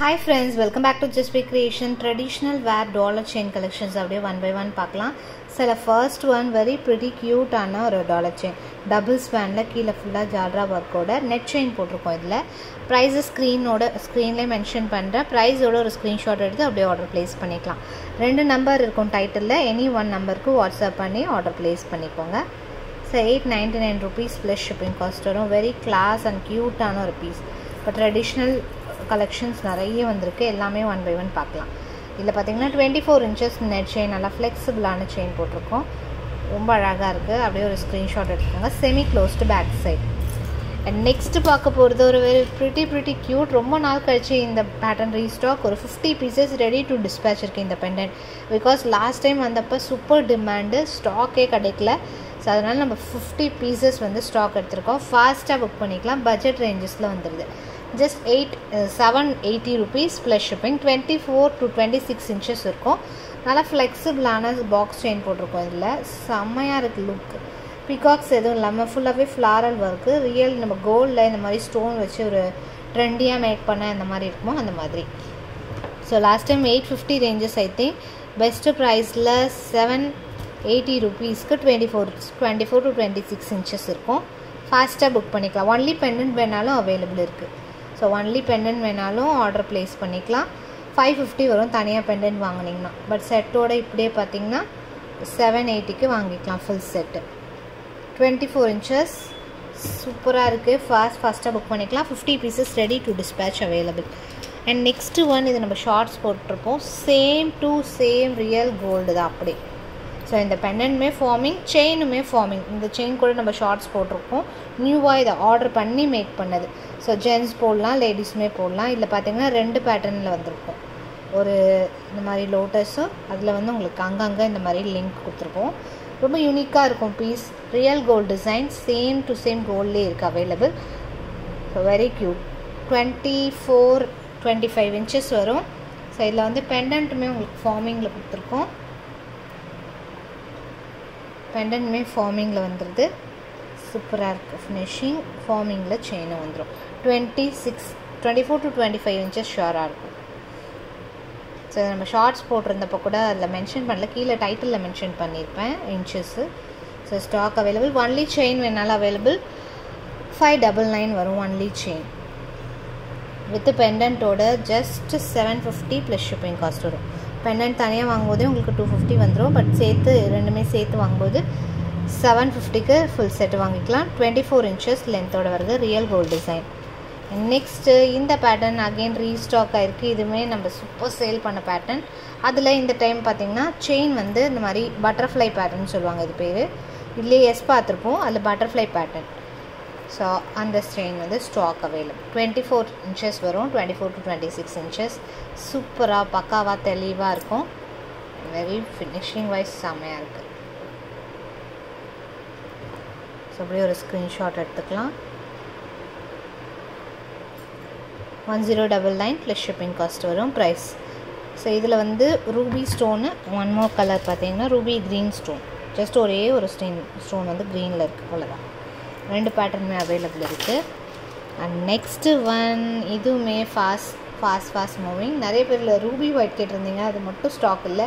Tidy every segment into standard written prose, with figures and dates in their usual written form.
Hi friends, welcome back to Just Be Creation. Traditional wear dollar chain collections அப்படியே one by one பார்க்கலாம். சில first one very pretty cute ஆன ஒரு dollar chain. Double spanல கீழே ஃபுல்லா ஜால்ரா ஒர்க்கோட net chain போட்டிருக்கோம். இதில் ப்ரைஸை ஸ்க்ரீன்லேயே மென்ஷன் பண்ணுறேன். ப்ரைஸோட ஒரு ஸ்க்ரீன்ஷாட் எடுத்து அப்படியே ஆர்டர் ப்ளேஸ் பண்ணிக்கலாம். 2 நம்பர் இருக்கும் டைட்டிலில். எனி ஒன் நம்பருக்கு வாட்ஸ்அப் பண்ணி ஆர்டர் ப்ளேஸ் பண்ணிக்கோங்க. So 899 rupees plus shipping cost வரும். வெரி கிளாஸ் அண்ட் க்யூட்டான ஒரு பீஸ். இப்போ ட்ரெடிஷ்னல் கலெக்ஷன்ஸ் நிறைய வந்திருக்கு. எல்லாமே ஒன் பை ஒன் பார்க்கலாம். இதில் பார்த்தீங்கன்னா 24 inches நெட் செயின், நல்லா ஃப்ளெக்சிபிளான செயின் போட்டிருக்கோம். ரொம்ப அழகாக இருக்குது. அப்படியே ஒரு ஸ்க்ரீன்ஷாட் எடுத்துக்கோங்க. Semi closed back side. And next பார்க்க போகிறது ஒரு வெரி ப்ரிட்டி க்யூட். ரொம்ப நாள் கழிச்சு இந்த பேட்டர்ன் ரீஸ்டாக். ஒரு 50 pieces ரெடி டு டிஸ்பேச் இருக்குது இந்த பெண்டன்ட். பிகாஸ் லாஸ்ட் டைம் வந்தப்போ சூப்பர் டிமாண்டு, ஸ்டாக்கே கிடைக்கல. ஸோ அதனால் நம்ம 50 pieces வந்து ஸ்டாக் எடுத்துருக்கோம். ஃபாஸ்ட்டாக புக் பண்ணிக்கலாம். பட்ஜெட் ரேஞ்சஸில் வந்துடுது. Just 780 rupees plus shipping. 24 to 26 inches இருக்கும். நல்லா ஃப்ளெக்சிபிளான பாக்ஸ் செயின் போட்டிருக்கோம். இதில் செம்மையாக இருக்குது லுக். பிகாக்ஸ் எதுவும் இல்லாமல் ஃபுல்லாகவே ஃப்ளாரல் ஒர்க்கு. ரியல் நம்ம கோல்டில் இந்த மாதிரி ஸ்டோன் வச்சு ஒரு ட்ரெண்டியாக மேக் பண்ண இந்த மாதிரி இருக்குமோ அந்த மாதிரி. So last time 850 ranges I think. Best ப்ரைஸில் 780 rupeesக்கு 24 to 26 inches இருக்கும். ஃபாஸ்ட்டாக புக் பண்ணிக்கலாம். ஒன்லி பெண்டன்ட் வேணாலும் அவைலபிள் இருக்குது. ஸோ ஒன்லி பெண்டன்ட் வேணாலும் ஆர்டர் ப்ளேஸ் பண்ணிக்கலாம். 550 வரும் தனியாக பெண்டன்ட் வாங்கினீங்கன்னா. பட் செட்டோட இப்படியே பார்த்தீங்கன்னா 780க்கு வாங்கிக்கலாம் ஃபுல் செட்டு. 24 inches சூப்பராக இருக்குது. ஃபாஸ்ட்டாக புக் பண்ணிக்கலாம். 50 pieces ready to dispatch available. And next one, இது நம்ம ஷார்ட்ஸ் போட்டிருப்போம். Same to same real gold தான் அப்படி. ஸோ இந்த பெண்டன்ட்டுமே ஃபார்மிங், செயினுமே ஃபார்மிங். இந்த செயின் கூட நம்ம ஷார்ட்ஸ் போட்டிருக்கோம். நியூவாக இதை ஆர்டர் பண்ணி மேக் பண்ணது. ஸோ ஜென்ஸ் போடலாம், லேடிஸுமே போடலாம். இதில் பார்த்தீங்கன்னா 2 பேட்டர்னில் வந்திருக்கும். ஒரு இந்த மாதிரி லோட்டஸும், அதில் வந்து உங்களுக்கு அங்கங்கே இந்த மாதிரி லிங்க் கொடுத்துருக்கோம். ரொம்ப யூனிக்காக இருக்கும் piece. Real gold design, same to same கோல்ட்லேயே இருக்குது available. So very cute. 24-25 inches வரும். ஸோ இதில் வந்து பெண்டன்ட்டுமே உங்களுக்கு ஃபார்மிங்கில் கொடுத்துருக்கோம். பெண்டன்ட்டுமே ஃபார்மிங்கில் வந்துடுது. சூப்பராக இருக்குது ஃபினிஷிங். ஃபார்மிங்கில் செயினும் வந்துடும். 24 to 25 inches ஷுவராக இருக்கும். ஸோ நம்ம ஷார்ட்ஸ் போட்டிருந்தப்போ கூட அதில் மென்ஷன் பண்ணல, கீழே டைட்டிலில் மென்ஷன் பண்ணியிருப்பேன் inches. So stock available. Only chain வேணாலும் அவைலபிள். 599 வரும் ஒன்லி செயின். வித் பெண்டன்ட்டோட ஜஸ்ட் 750 ப்ளஸ் ஷிப்பிங் காஸ்ட் வரும். பெண்டன்ட் தனியாக வாங்கும்போதே உங்களுக்கு 250 வந்துடும். பட் சேர்த்து ரெண்டுமே சேர்த்து வாங்கும்போது 750க்கு ஃபுல் செட்டு வாங்கிக்கலாம். 24 inches லென்த்தோட வருது. Real gold design. நெக்ஸ்ட்டு இந்த பேட்டர்ன் அகெயின் ரீஸ்டாக் ஆகிருக்கு. இதுவுமே நம்ம சூப்பர் சேல் பண்ண பேட்டர்ன். அதில் இந்த டைம் பார்த்திங்கன்னா செயின் வந்து இந்த மாதிரி பட்டர்ஃப்ளை பேட்டர்ன் சொல்லுவாங்க இது பேர். இதுலேயே எஸ் பார்த்துருப்போம். அதில் பட்டர்ஃப்ளை பேட்டர்ன். ஸோ அந்த செயின் வந்து ஸ்டாக் அவைலபிள். 24 inches வரும். 24 to 26 inches. சூப்பராக பக்காவாக தெளிவாக இருக்கும். வெரி ஃபினிஷிங் வைஸ் செம்மையாக இருக்குது. ஸோ அப்படியே ஒரு ஸ்க்ரீன்ஷாட் எடுத்துக்கலாம். 1099 ப்ளஸ் ஷிப்பிங் காஸ்ட் வரும் ப்ரைஸ். ஸோ இதில் வந்து Ruby stone, one more colour பார்த்தீங்கன்னா ரூபி க்ரீன் ஸ்டோன். ஜஸ்ட் ஒரே ஒரு ஸ்டோன் வந்து க்ரீனில் இருக்குது. அவ்வளோதான். 2 பேட்டர்னுமே அவைலபிள் இருக்குது. அண்ட் நெக்ஸ்ட்டு ஒன், இதுவுமே ஃபாஸ்ட் மூவிங். நிறைய பேர் ரூபி ஒயிட் கேட்டிருந்தீங்க. அது மட்டும் ஸ்டாக் இல்லை.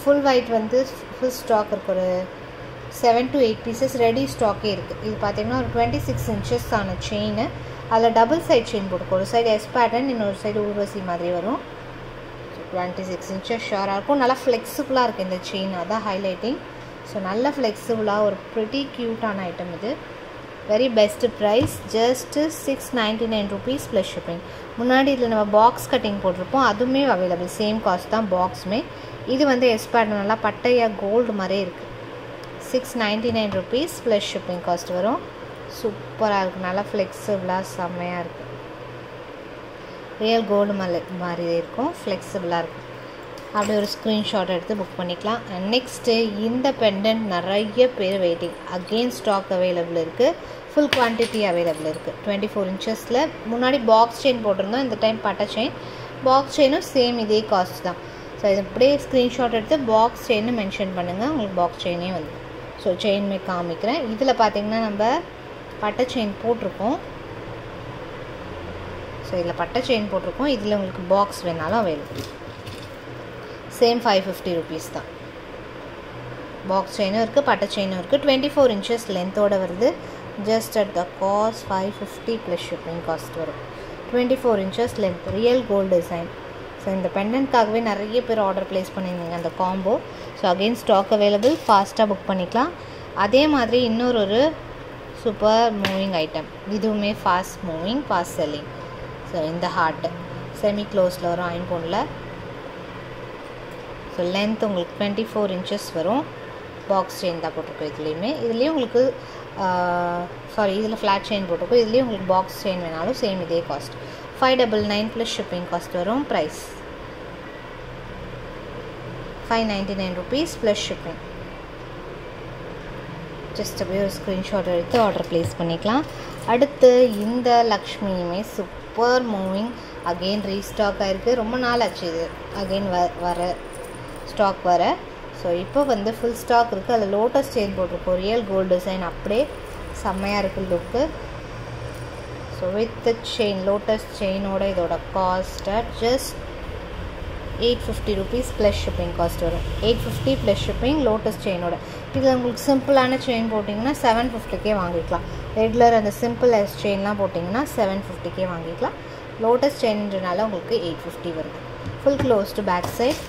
ஃபுல் ஒயிட் வந்து ஃபுல் ஸ்டாக் இருக்குது. ஒரு 7 to 8 pieces ரெடி ஸ்டாக்கே இருக்குது. இது பார்த்திங்கன்னா ஒரு 26 inches ஆன செயின். அதில் டபுள் சைட் செயின் போட்டுக்கோ. ஒரு சைடு எஸ் பேட்டர்ன், இன்னொரு சைடு ஊர்வசி மாதிரி வரும். 26 inches ஷுவராக இருக்கும். நல்லா ஃப்ளெக்சிபிளாக இருக்குது இந்த செயின். அதான் ஹைலைட்டிங். ஸோ நல்ல ஃப்ளெக்சிபிளாக ஒரு ப்ரிட்டி க்யூட்டான ஐட்டம் இது. Very best price. Just 699 rupees plus shipping. முன்னாடி இதில் நம்ம பாக்ஸ் கட்டிங் போட்டிருப்போம். அதுவுமே அவைலபிள். சேம் காஸ்ட் தான் பாக்ஸுமே. இது வந்து எஸ் பேட்டர்ன் நல்லா பட்டையாக கோல்டு மாதிரியே இருக்குது. 699 rupees ப்ளஸ் ஷிப்பிங் காஸ்ட் வரும். சூப்பராக இருக்குது. நல்லா ஃப்ளெக்சிபிளாக செம்மையாக இருக்குது. ரியல் கோல்டு மாதிரி இருக்கும். ஃப்ளெக்சிபிளாக இருக்குது. அப்படி ஒரு ஸ்க்ரீன்ஷாட் எடுத்து புக் பண்ணிக்கலாம். அண்ட் நெக்ஸ்ட்டு இந்த பெண்டன்ட் நிறைய பேர் வெயிட்டிங். அகெயின் ஸ்டாக் அவைலபிள் இருக்குது. ஃபுல் குவான்டிட்டி அவைலபிள் இருக்குது. 24 inchஸில் முன்னாடி பாக்ஸ் செயின் போட்டிருந்தோம். இந்த டைம் பட்டை செயின். பாக்ஸ் செயினும் சேம் இதே காஸ்ட் தான். ஸோ இது அப்படியே ஸ்க்ரீன்ஷாட் எடுத்து பாக்ஸ் செயின்னு மென்ஷன் பண்ணுங்கள். உங்களுக்கு பாக்ஸ் செயினே வந்து. ஸோ செயின்மே காமிக்கிறேன். இதில் பார்த்திங்கன்னா நம்ம பட்டை செயின் போட்டிருக்கோம். ஸோ ஸோ இதில் பட்டை செயின் போட்டிருக்கோம். இதில் உங்களுக்கு பாக்ஸ் வேணாலும் அவைலபிள். சேம் 550 rupees தான். பாக்ஸ் செயினும் இருக்குது, பட்டை செயினும் இருக்குது. 24 inches லென்த்தோடு வருது. Just at the cost 550 plus shipping cost வரும். 24 inches length, real gold design. So இந்த பெண்டன்ட்காகவே நிறைய பேர் ஆர்டர் ப்ளேஸ் பண்ணியிருந்தீங்க அந்த combo. So again stock available, ஃபாஸ்ட்டாக புக் பண்ணிக்கலாம். அதே மாதிரி இன்னொரு சூப்பர் மூவிங் ஐட்டம், இதுவுமே fast moving, fast selling. So இந்த ஹார்ட்டு செமி க்ளோஸில் வரும், ஐம்பொனில். ஸோ லென்த் உங்களுக்கு 24 inches வரும். பாக்ஸ் செயின் தான் போட்டிருக்கோம் இதுலேயும் உங்களுக்கு இதில் ஃப்ளாட் செயின் போட்டிருக்கோம். இதுலேயும் உங்களுக்கு பாக்ஸ் செயின் வேணாலும் சேம் இதே காஸ்ட் 599 ப்ளஸ் ஷிப்பிங் காஸ்ட் வரும். Price 599 rupees plus shipping. Just அப்படியே ஒரு ஸ்க்ரீன்ஷாட் எடுத்து ஆர்டர் ப்ளேஸ் பண்ணிக்கலாம். அடுத்து இந்த லக்ஷ்மியுமே சூப்பர் மூவிங், அகெயின் ரீஸ்டாக் ஆகிருக்கு. ரொம்ப நாள் ஆச்சு இது அகெயின் வர ஸ்டாக் வர. ஸோ இப்போ வந்து ஃபுல் ஸ்டாக் இருக்குது. அதில் லோட்டஸ் செயின் போட்டிருக்கோம், ரியல் கோல்டு டிசைன், அப்படியே செம்மையாக இருக்குது லுக்கு. ஸோ வித் செயின், லோட்டஸ் செயினோட இதோட cost just 850 rupees plus shipping cost வரும். 850 ப்ளஸ் ஷிப்பிங் லோட்டஸ் செயினோட. இதில் உங்களுக்கு சிம்பிளான செயின் போட்டிங்கன்னா 750 வாங்கிக்கலாம். ரெகுலர் அந்த சிம்பிள் எஸ் செயின்லாம் போட்டிங்கன்னா 750 வாங்கிக்கலாம். லோட்டஸ் செயின்றனால உங்களுக்கு 850 வருது. Full closed back side.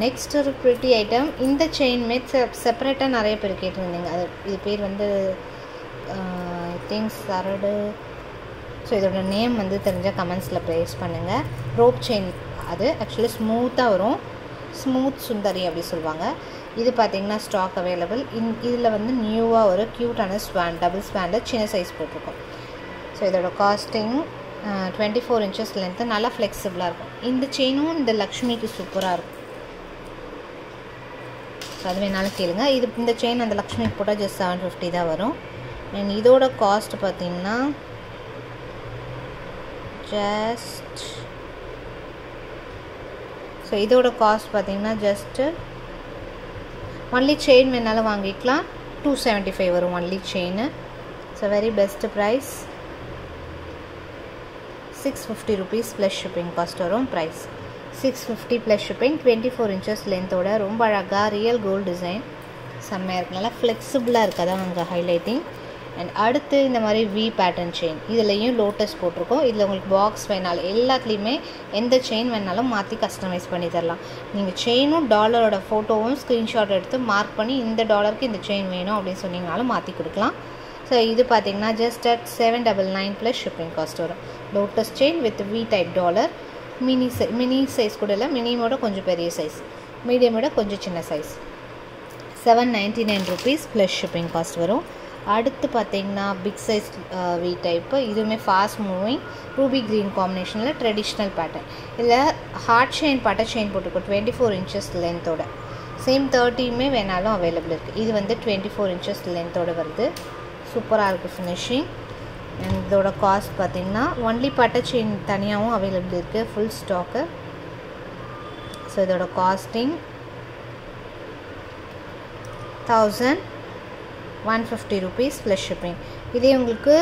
Next ஒரு ப்ரிட்டி ஐட்டம். இந்த செயின்மே செப்பரேட்டாக நிறைய பேர் கேட்டிருந்தீங்க. அது இது பேர் வந்து ஐ திங்க் சரடு. ஸோ இதோட நேம் வந்து தெரிஞ்சால் கமெண்ட்ஸில் ப்ளேஸ் பண்ணுங்கள். ரோப் செயின், அது ஆக்சுவலி ஸ்மூத்தாக வரும், ஸ்மூத் சுந்தரி அப்படி சொல்லுவாங்க. இது பார்த்திங்கன்னா ஸ்டாக் அவைலபிள். இதில் வந்து நியூவாக ஒரு க்யூட்டான ஸ்வான், டபுள் ஸ்வானில் சின்ன சைஸ் போட்டிருக்கோம். ஸோ இதோட காஸ்டிங் 24 inches லென்த்து, நல்லா ஃப்ளெக்சிபிளாக இருக்கும். இந்த செயினும் இந்த லக்ஷ்மிக்கு சூப்பராக இருக்கும். ஸோ அது வேணாலும் கேளுங்க. இந்த செயின் அந்த லக்ஷ்மிக்கு போட்டால் ஜஸ்ட் 750 தான் வரும். அண்ட் இதோட காஸ்ட் பார்த்திங்கன்னா இதோட காஸ்ட் பார்த்திங்கன்னா ஜஸ்ட்டு ஒன்லி செயின் வேணாலும் வாங்கிக்கலாம். 275 வரும் only chain. So very best price. 650 rupees plus shipping cost வரும். ப்ரைஸ் 650 ப்ளஸ் ஷிப்பிங். 24 inches லென்த்தோட ரொம்ப அழகாக ரியல் கோல்டு டிசைன், செம்மையாக இருக்குது, நல்லா ஃப்ளெக்சிபிளாக இருக்குது. அதான் அங்கே ஹைலைட்டிங். அண்ட் அடுத்து இந்த மாதிரி வி பேட்டர்ன் செயின், இதுலேயும் லோட்டஸ் போட்டிருக்கோம். இதில் உங்களுக்கு பாக்ஸ் வேணாலும் எல்லாத்துலேயுமே எந்த செயின் வேணாலும் மாற்றி கஸ்டமைஸ் பண்ணி தரலாம். நீங்கள் செயினும் டாலரோட ஃபோட்டோவும் ஸ்க்ரீன்ஷாட் எடுத்து மார்க் பண்ணி இந்த டாலருக்கு இந்த செயின் வேணும் அப்படின்னு சொன்னீங்கனாலும் மாற்றி கொடுக்கலாம். ஸோ இது பார்த்திங்கன்னா just at 799 plus shipping cost வரும். Lotus chain with V type dollar. Mini size கூட இல்லை, மினியோட கொஞ்சம் பெரிய சைஸ், மீடியமோட கொஞ்சம் சின்ன size. 799 rupees plus shipping cost வரும். அடுத்து பார்த்திங்கன்னா பிக் சைஸ் வி டைப்பு. இதுவுமே ஃபாஸ்ட் மூவிங், ரூபி க்ரீன் காம்பினேஷனில் ட்ரெடிஷ்னல் பேட்டர்ன். இதில் ஹார்ட் செயின், பட்டை செயின் போட்டுருக்கோம். 24 inches லென்த்தோட. சேம் 30மே வேணாலும் அவைலபிள் இருக்குது. இது வந்து 24 inches லென்த்தோடு வருது. சூப்பராக இருக்குது ஃபினிஷிங். அண்ட் இதோட காஸ்ட் பார்த்திங்கன்னா ஒன்லி பட்டை செயின் தனியாகவும் அவைலபிள் இருக்குது, ஃபுல் ஸ்டாக்கு. ஸோ இதோட காஸ்டிங் 1150 rupees ப்ளஸ் ஷிப்பிங். இதே உங்களுக்கு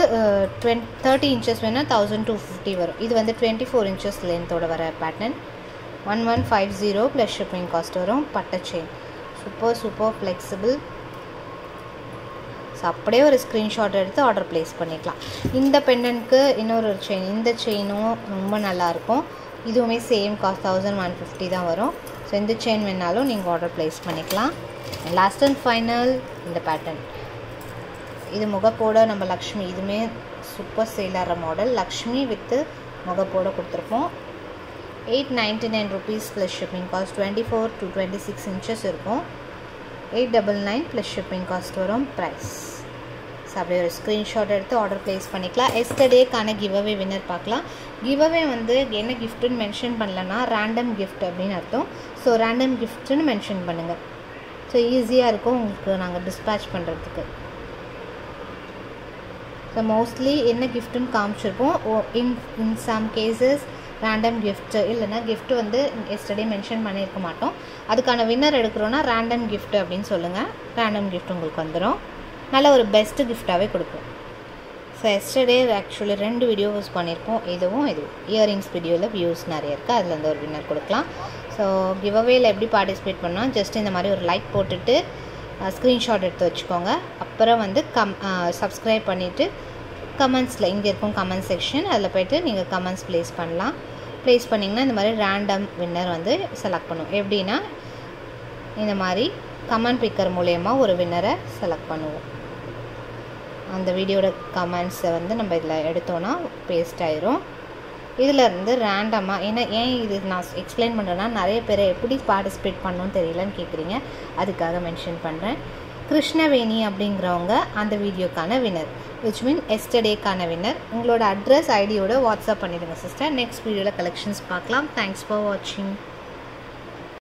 30 inches வேணால் 1250 வரும். இது வந்து 24 inches லென்த்தோட வர பேட்டர்ன். 1150 ப்ளஸ் ஷிப்பிங் காஸ்ட் வரும். பட்டை செயின் சூப்பர் ஃப்ளெக்சிபிள். ஸோ அப்படியே ஒரு ஸ்க்ரீன்ஷாட் எடுத்து ஆர்டர் ப்ளேஸ் பண்ணிக்கலாம். இந்த பெண்டன்ட்க்கு இன்னொரு செயின், இந்த செயினும் ரொம்ப நல்லாயிருக்கும். இதுவுமே சேம் காஸ்ட் 1150 தான் வரும். ஸோ இந்த செயின் வேணாலும் நீங்கள் ஆர்டர் ப்ளேஸ் பண்ணிக்கலாம். லாஸ்ட் அண்ட் ஃபைனல் இந்த பேட்டர்ன். இது முகப்போட நம்ம லக்ஷ்மி, இதுவுமே சூப்பர் சேலாகிற மாடல். லக்ஷ்மி வித்து முகப்போட கொடுத்துருப்போம். 899 rupees plus shipping cost. 24 to 26 inches இருக்கும். 899 ப்ளஸ் ஷிப்பிங் காஸ்ட் வரும். ப்ரைஸ் ஸோ அப்படியே ஒரு ஸ்க்ரீன்ஷாட் எடுத்து ஆர்டர் ப்ளேஸ் பண்ணிக்கலாம். எஸ்டர்டேக்கான கிவ்அவே வின்னர் பார்க்கலாம். கிவ்அவே வந்து என்ன கிஃப்ட்டுன்னு மென்ஷன் பண்ணலன்னா ரேண்டம் கிஃப்ட் அப்படின்னு அர்த்தம். ஸோ ரேண்டம் கிஃப்ட்டுன்னு மென்ஷன் பண்ணுங்கள். ஸோ ஈஸியாக இருக்கும் உங்களுக்கு நாங்கள் டிஸ்பேச் பண்ணுறதுக்கு. ஸோ மோஸ்ட்லி என்ன கிஃப்ட்டுன்னு காமிச்சிருப்போம். In some cases random gift இல்லைனா கிஃப்ட்டு வந்து எஸ்டர்டே மென்ஷன் பண்ணியிருக்க மாட்டோம். அதுக்கான வின்னர் எடுக்கிறோன்னா ரேண்டம் கிஃப்ட் அப்படின்னு சொல்லுங்கள். ரேண்டம் கிஃப்ட் உங்களுக்கு வந்துடும். நல்ல ஒரு பெஸ்ட்டு கிஃப்டாகவே கொடுப்போம். ஸோ எஸ்டர்டே ஆக்சுவலி 2 வீடியோஸ் பண்ணியிருப்போம். இதுவும் இயரிங்ஸ் வீடியோவில் வியூஸ் நிறைய இருக்குது. அதில் வந்து ஒரு வின்னர் கொடுக்கலாம். ஸோ கிவ் அவேல எப்படி பார்ட்டிசிபேட் பண்ணால் ஜஸ்ட் இந்த மாதிரி ஒரு லைக் போட்டுட்டு ஸ்க்ரீன்ஷாட் எடுத்து வச்சுக்கோங்க. அப்புறம் வந்து சப்ஸ்கிரைப் பண்ணிவிட்டு கமெண்ட்ஸில் இங்கே இருக்கும் கமெண்ட் செக்ஷன், அதில் போய்ட்டு நீங்கள் கமெண்ட்ஸ் ப்ளேஸ் பண்ணலாம். ப்ளேஸ் பண்ணிங்கன்னா இந்த மாதிரி ரேண்டம் வின்னர் வந்து செலக்ட் பண்ணுவோம். எப்படின்னா இந்த மாதிரி கமெண்ட் பிக்கர் மூலயமா ஒரு வின்னரை செலக்ட் பண்ணுவோம். அந்த வீடியோட கமெண்ட்ஸை வந்து நம்ம இதில் எடுத்தோன்னா பேஸ்ட் ஆயிரும். இதில் இருந்து ரேண்டமாக ஏன் இது நான் எக்ஸ்பிளைன் பண்ணுறேன்னா நிறைய பேர் எப்படி பார்ட்டிசிபேட் பண்ணணும்னு தெரியலன்னு கேட்குறீங்க. அதுக்காக மென்ஷன் பண்ணுறேன். கிருஷ்ணவேணி அப்படிங்கிறவங்க அந்த வீடியோக்கான வின்னர், விச் மீன் எஸ்டர்டேக்கான வின்னர். உங்களோட அட்ரஸ் ஐடியோட வாட்ஸ்அப் பண்ணிடுங்க சிஸ்டர். நெக்ஸ்ட் வீடியோவில் கலெக்ஷன்ஸ் பார்க்கலாம். தேங்க்ஸ் ஃபார் வாட்சிங்.